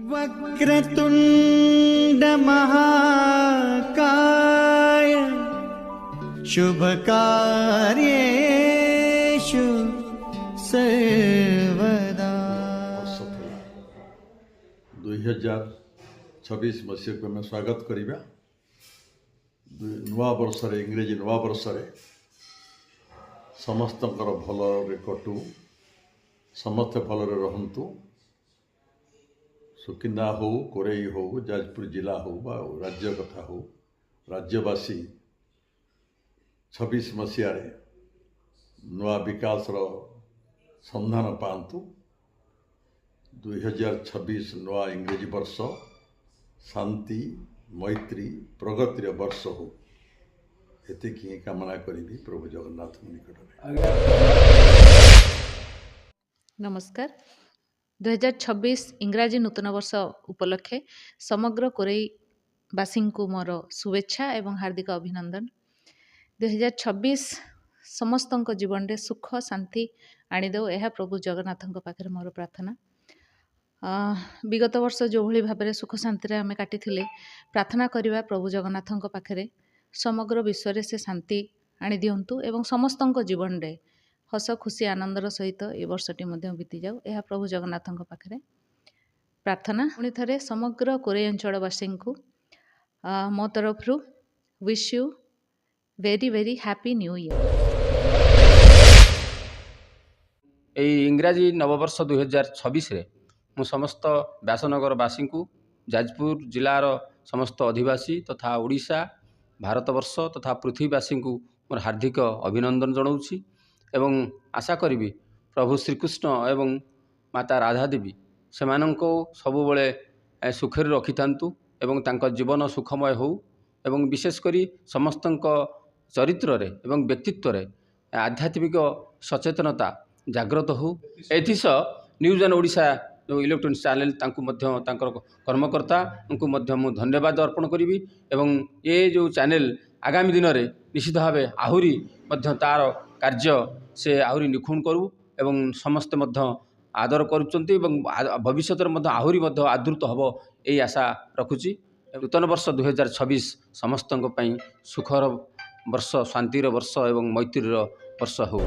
वक्रतुंड महाकाय शुभ कार्येषु सर्वदा। 2026 मसीह को मैं स्वागत करिबा नुआ वर्ष रे इंग्रेजी नुआ वर्ष रे समस्तंकर भल रे कटु समस्त भल रे रहंतु सुकिंदा हो कोरेई हो जाजपुर जिला हो बा राज्य कथा हो राज्यवासी 26 मसीह रे नुआ विकास रो संधान पांतु 2026 नुआ इंग्रेजी वर्ष शांति मैत्री प्रगतिर वर्ष हो एतिकी कामना करी प्रभु जगन्नाथ निकट में। नमस्कार। 2026 इंग्राजी नूतन वर्ष उपलक्षे समग्र कोरेईवासी को मोर शुभेच्छा एवं हार्दिक अभिनंदन। 2026 समस्त जीवन में सुख शांति आनीदेव यह प्रभु जगन्नाथ पाखे मोर प्रार्थना। विगत वर्ष जो भली भाव में सुख शांति आम काटी प्रार्थना करवा प्रभु जगन्नाथ पाखे समग्र विश्व से शांति आनी दिंतु एवं समस्त जीवन में हस खुशी आनंदर सहित ए वर्षटी बीती जाऊ यह प्रभु जगन्नाथ पाखे प्रार्थना। पुणी थे समग्र कोरेई अंचलवासी को मो तरफ wish you very very happy new year. इंग्राजी नववर्ष 2026 रे मु समस्त व्यासनगरवासी को जाजपुर जिलार समस्त अधिवासी तथा ओडिशा भारतवर्ष तथा पृथ्वीवासी को मोर हार्दिक अभिनंदन जनाऊँगी एवं आशा करी प्रभु श्रीकृष्ण एवं माता राधा देवी से सबुबले सुखर रखि थांतु एवं तांका जीवन सुखमय हो एवं विशेषकर समस्त चरित्र रे एवं व्यक्तित्व रे आध्यात्मिक सचेतनता जागृत हो। एथिस न्यूज एंड ओडिशा जो इलेक्ट्रोनिक्स चैनल कर्मकर्ता उनको मु धन्यवाद अर्पण करी एवं ये जो चैनल आगामी दिन में निश्चित भाव आहुरी तार कार्य से आहुरी निखुण करू एवं समस्ते आदर करुँच भविष्य आहुरी आदृत हम यही आशा रखुची। नूतन वर्ष 2026 समस्त सुखर वर्ष शांतिर वर्ष एवं मैत्रीर वर्ष हो।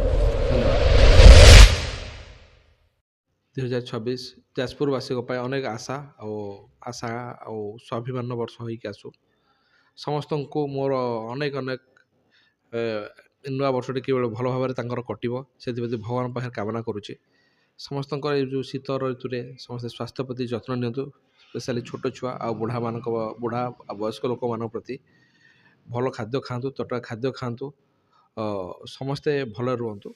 2026 जाजपुरवासी अनेक आशा और स्वाभिमान वर्ष होइक आसु समस्त को मोर अनेक अनेक नुआ वर्षटी केवल भल भाव में कटो से भगवान पाखे कामना करुचे। समस्त जो शीत ऋतु में समस्त स्वास्थ्य प्रति जत्न नियंतु स्पेशली छोट छुआ आ बुढ़ा मान बुढ़ा वयस्क लोक मान प्रति भल खाद्य खातु तटका खाद्य खातु समस्ते भल रुहतु।